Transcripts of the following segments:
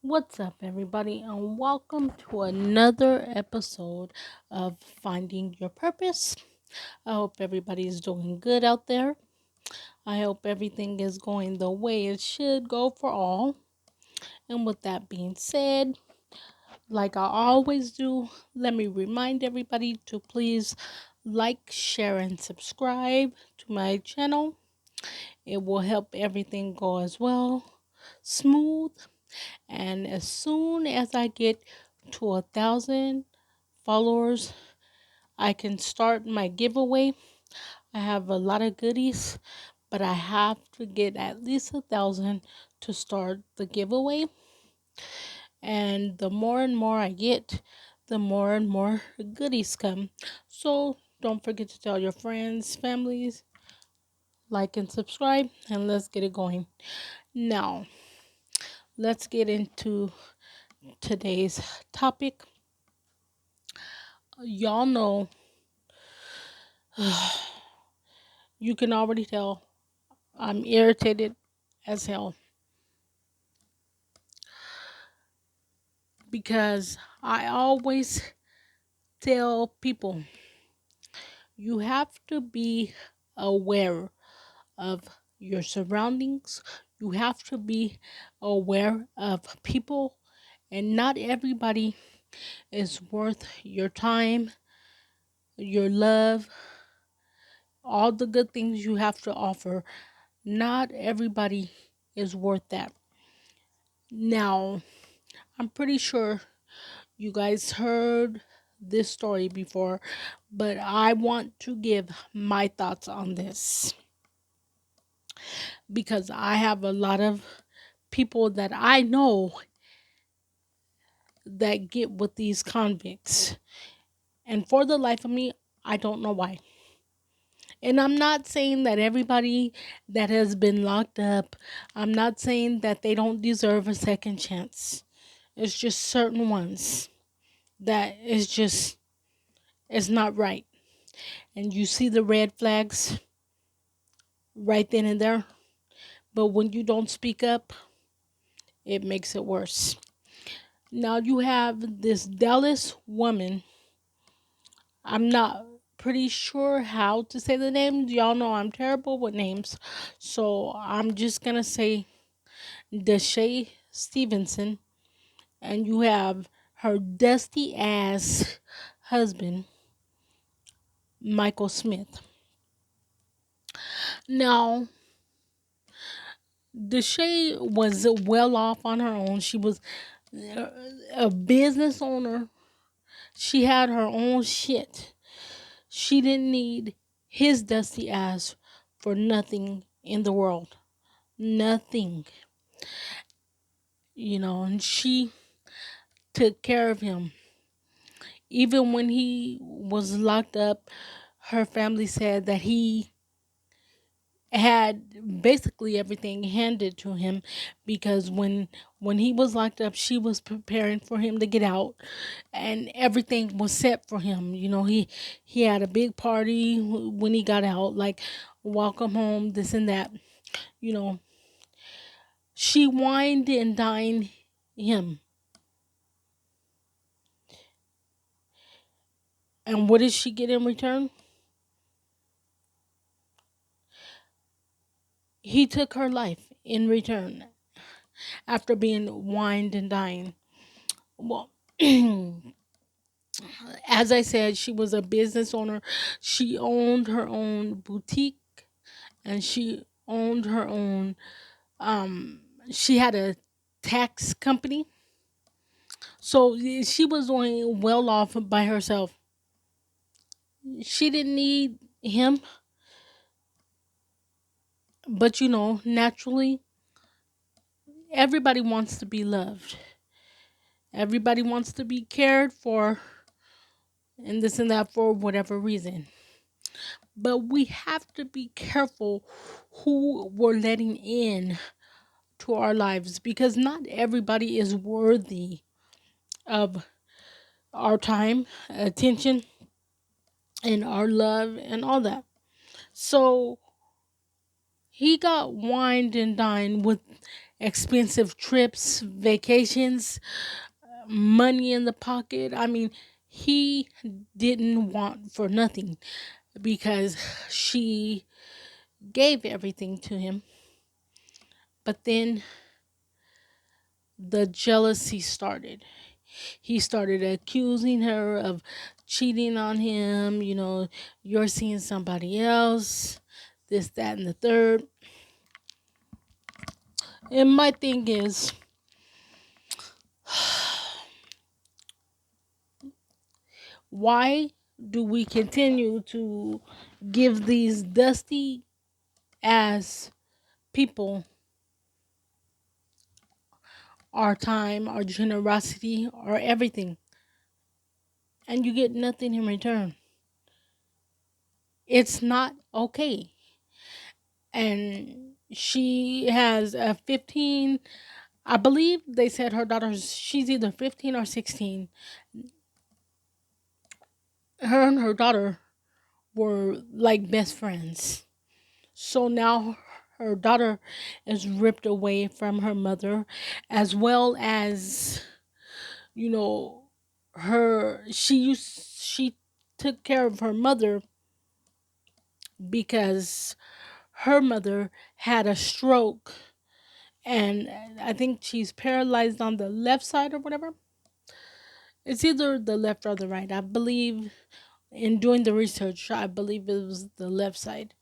What's up, everybody, and welcome to another episode of Finding Your Purpose. I hope everybody is doing good out there. I hope everything is going the way it should go for all. And with that being said, like I always do, let me remind everybody to please like, share, and subscribe to my channel. It will help everything go as well smooth. And as soon as I get to 1,000 followers, I can start my giveaway. I have a lot of goodies, but I have to get at least 1,000 to start the giveaway. And the more and more I get, the more and more goodies come. So don't forget to tell your friends, families, like and subscribe, and let's get it going. Now, let's get into today's topic. Y'all know, you can already tell I'm irritated as hell because I always tell people you have to be aware of your surroundings. You have to be aware of people, and not everybody is worth your time, your love, all the good things you have to offer. Not everybody is worth that. Now, I'm pretty sure you guys heard this story before, but I want to give my thoughts on this because I have a lot of people that I know that get with these convicts. And for the life of me, I don't know why. And I'm not saying that everybody that has been locked up, I'm not saying that they don't deserve a second chance. It's just certain ones that is just, it's not right. And you see the red flags right then and there. But when you don't speak up, it makes it worse. Now you have this Dallas woman. I'm not pretty sure how to say the name. Y'all know I'm terrible with names. So I'm just going to say Deshae Stevenson. And you have her dusty ass husband, Michael Smith. Now, Deshae was well off on her own. She was a business owner. She had her own shit. She didn't need his dusty ass for nothing in the world. Nothing. And she took care of him. Even when he was locked up, her family said that he had basically everything handed to him because when he was locked up, she was preparing for him to get out, and everything was set for him. He had a big party when he got out, like welcome home, this and that. you know she wined and dined him, and what did she get in return? He took her life in return after being wined and dined. Well, as I said, she was a business owner. She owned her own boutique, and she owned her own. She had a tax company, so she was doing well off by herself. She didn't need him, but naturally, everybody wants to be loved. Everybody wants to be cared for, and this and that for whatever reason. But we have to be careful who we're letting in to our lives because not everybody is worthy of our time, attention, and our love and all that. So he got wined and dined with expensive trips, vacations, money in the pocket. I mean, he didn't want for nothing because she gave everything to him. But then the jealousy started. He started accusing her of cheating on him. You're seeing somebody else, this, that, and the third. And my thing is, why do we continue to give these dusty ass people our time, our generosity, our everything, and you get nothing in return? It's not okay. And she has a 15, I believe they said she's either 15 or 16. Her and her daughter were like best friends. So now her daughter is ripped away from her mother, as well as, you know, she took care of her mother because her mother had a stroke, and I think she's paralyzed on the left side or whatever. It's either the left or the right. I believe in doing the research, I believe it was the left side.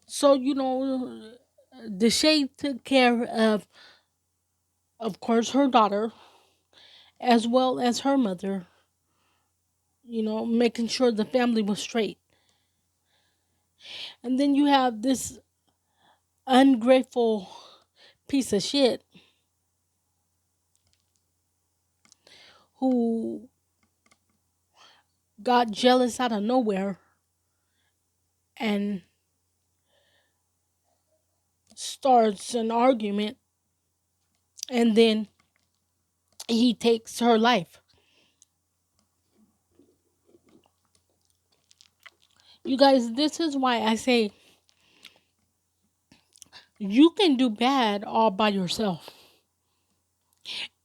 So, the shade took care of course, her daughter, as well as her mother, making sure the family was straight. And then you have this ungrateful piece of shit who got jealous out of nowhere and starts an argument, and then he takes her life. You guys, this is why I say you can do bad all by yourself.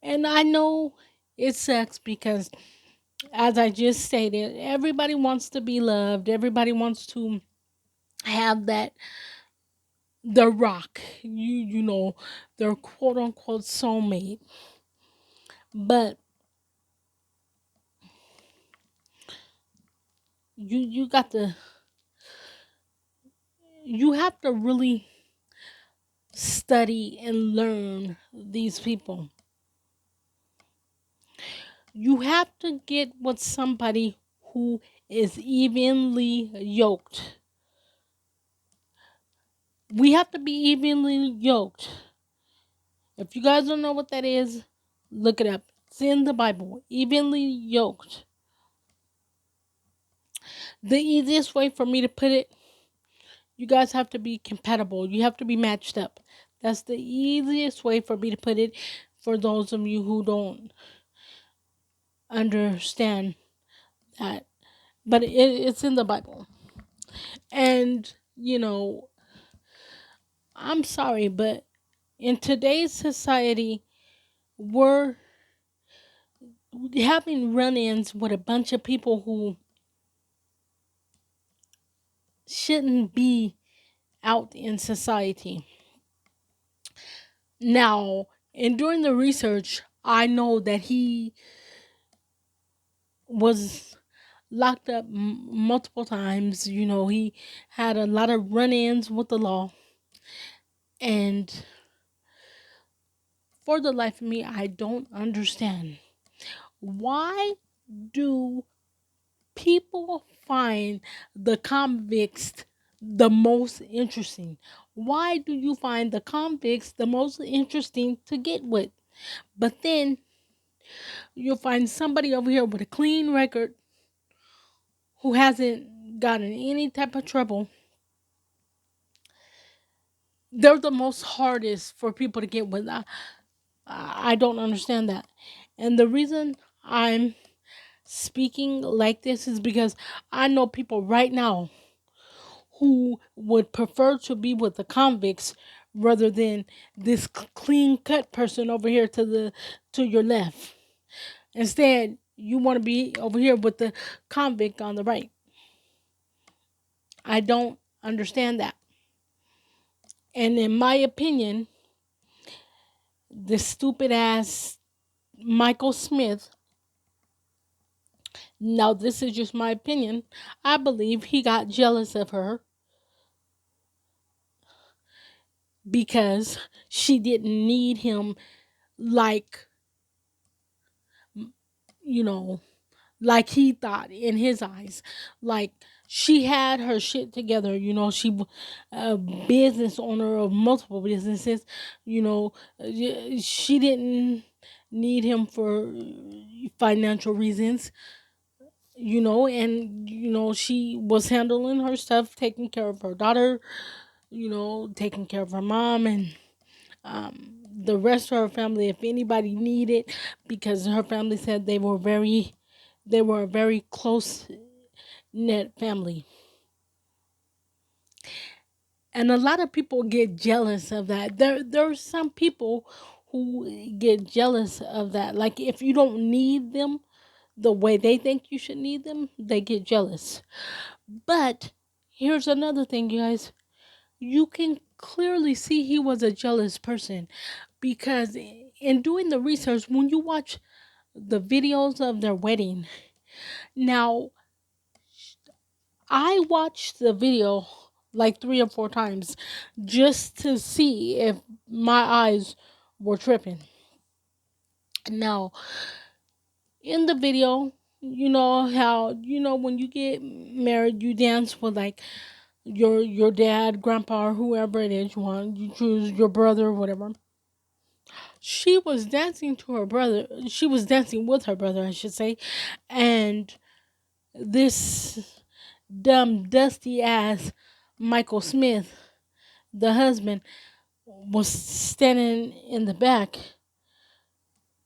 And I know it sucks because, as I just stated, everybody wants to be loved. Everybody wants to have that, the rock, their quote unquote soulmate. But you got to, you have to really study and learn these people. You have to get with somebody who is evenly yoked. We have to be evenly yoked. If you guys don't know what that is, look it up. It's in the Bible. Evenly yoked. The easiest way for me to put it, you guys have to be compatible. You have to be matched up. That's the easiest way for me to put it for those of you who don't understand that. But it's in the Bible. And, I'm sorry, but in today's society, we're having run ins with a bunch of people who shouldn't be out in society. Now, in doing the research, I know that he was locked up multiple times. He had a lot of run ins with the law. And for the life of me, I don't understand. Why do people find the convicts the most interesting? Why do you find the convicts the most interesting to get with? But then you'll find somebody over here with a clean record who hasn't gotten any type of trouble. They're the most hardest for people to get with. I don't understand that. And the reason I'm speaking like this is because I know people right now who would prefer to be with the convicts rather than this clean cut person over here to your left. Instead, you want to be over here with the convict on the right. I don't understand that. And in my opinion, this stupid ass Michael Smith, now this is just my opinion, I believe he got jealous of her because she didn't need him like, you know, like he thought in his eyes. Like she had her shit together, she a business owner of multiple businesses, you know, she didn't need him for financial reasons, and she was handling her stuff, taking care of her daughter, taking care of her mom and the rest of her family if anybody needed, because her family said they were a very close knit family. And a lot of people get jealous of that. There are some people who get jealous of that. Like if you don't need them the way they think you should need them, they get jealous. But here's another thing, you guys. You can clearly see he was a jealous person because in doing the research, when you watch the videos of their wedding, now I watched the video like 3 or 4 times just to see if my eyes were tripping. Now, in the video, you know how when you get married, you dance with like your dad, grandpa, or whoever it is you want. You choose your brother, whatever. She was dancing to her brother. She was dancing with her brother, I should say, and this dumb dusty ass Michael Smith, the husband, was standing in the back.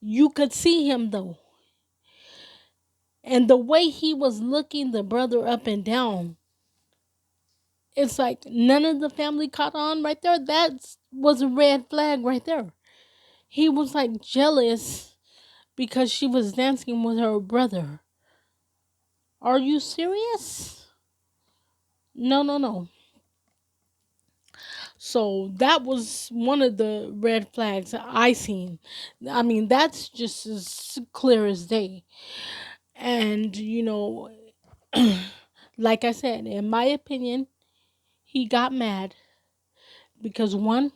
You could see him though. And the way he was looking the brother up and down, it's like none of the family caught on right there. That was a red flag right there. He was like jealous because she was dancing with her brother. Are you serious? No, no, no. So that was one of the red flags I seen. I mean, that's just as clear as day. And like I said, in my opinion, he got mad because one,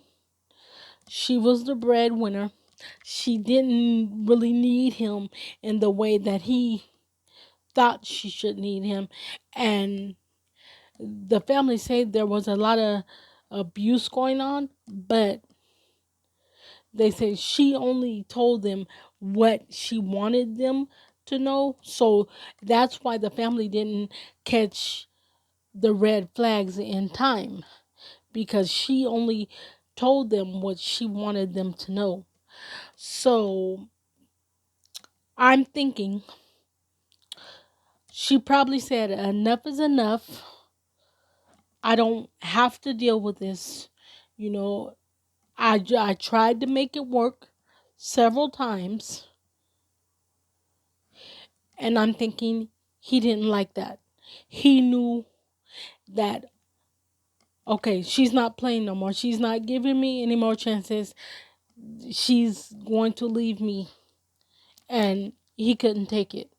she was the breadwinner. She didn't really need him in the way that he thought she should need him. And the family said there was a lot of abuse going on, but they say she only told them what she wanted them to know. So that's why the family didn't catch the red flags in time, because she only told them what she wanted them to know. So I'm thinking she probably said, enough is enough. I don't have to deal with this. You know, I tried to make it work several times. And I'm thinking he didn't like that. He knew that, okay, she's not playing no more. She's not giving me any more chances. She's going to leave me. And he couldn't take it.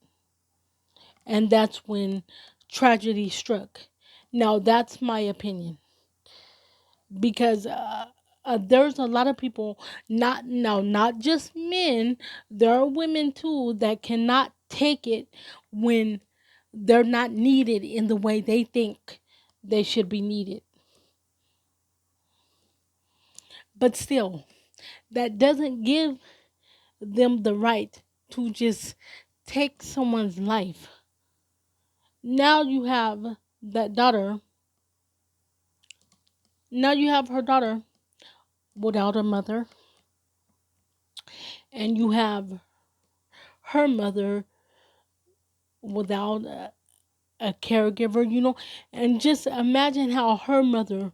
And that's when tragedy struck. Now, that's my opinion. Because there's a lot of people, not just men, there are women too that cannot take it when they're not needed in the way they think they should be needed. But still, that doesn't give them the right to just take someone's life. Now you have that daughter. Now you have her daughter without a mother, and you have her mother without a caregiver, and just imagine how her mother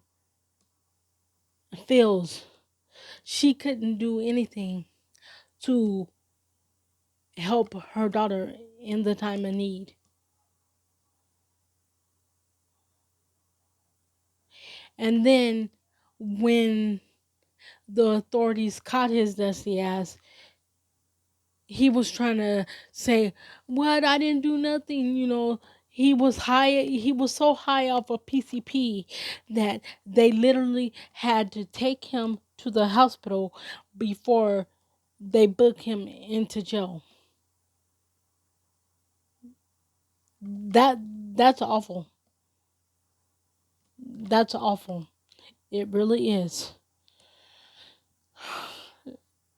feels. She couldn't do anything to help her daughter in the time of need. And then when the authorities caught his dusty ass, he was trying to say, "What? I didn't do nothing." He was high. He was so high off of PCP that they literally had to take him to the hospital before they book him into jail. That that's awful. That's awful. It really is.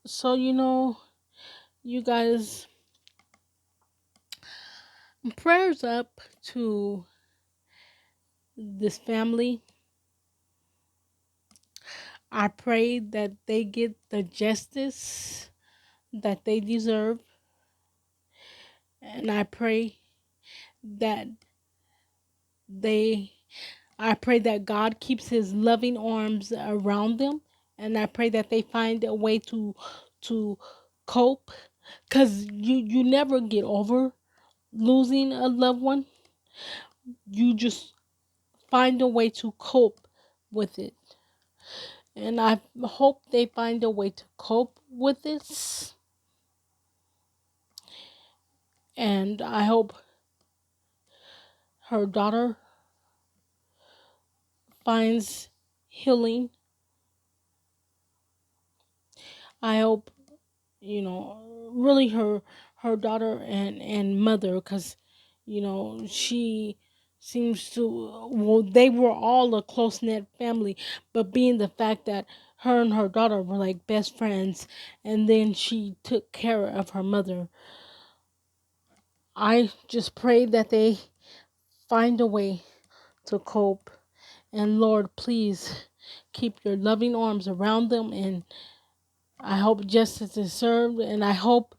So you guys, prayers up to this family. I pray that they get the justice that they deserve, and that they I pray that God keeps his loving arms around them, and I pray that they find a way to cope, cuz you never get over losing a loved one. You just find a way to cope with it. And I hope they find a way to cope with this. And I hope her daughter finds healing. I hope, really her daughter and mother, because she seems to, well, they were all a close knit family, but being the fact that her and her daughter were like best friends, and then she took care of her mother. I just pray that they find a way to cope. And Lord, please keep your loving arms around them. And I hope justice is served. And I hope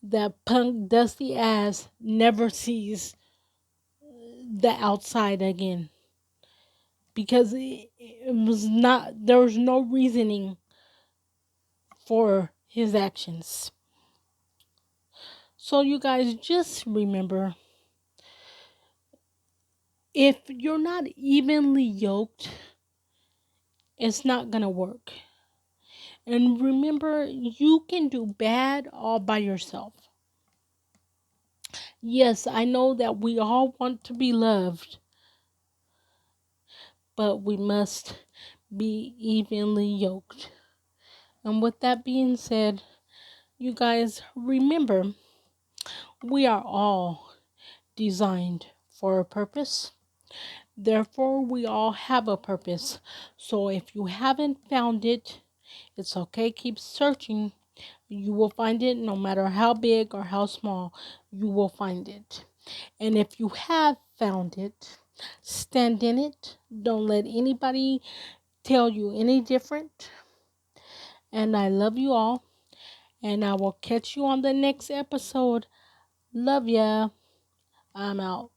that punk Dusty ass never sees the outside again. Because it was not, there was no reasoning for his actions. So, you guys, just remember, if you're not evenly yoked, it's not going to work. And remember, you can do bad all by yourself. Yes, I know that we all want to be loved, but we must be evenly yoked. And with that being said, you guys remember, we are all designed for a purpose. Therefore, we all have a purpose. So if you haven't found it, it's okay. Keep searching. You will find it no matter how big or how small. You will find it. And if you have found it, stand in it. Don't let anybody tell you any different. And I love you all. And I will catch you on the next episode. Love ya. I'm out.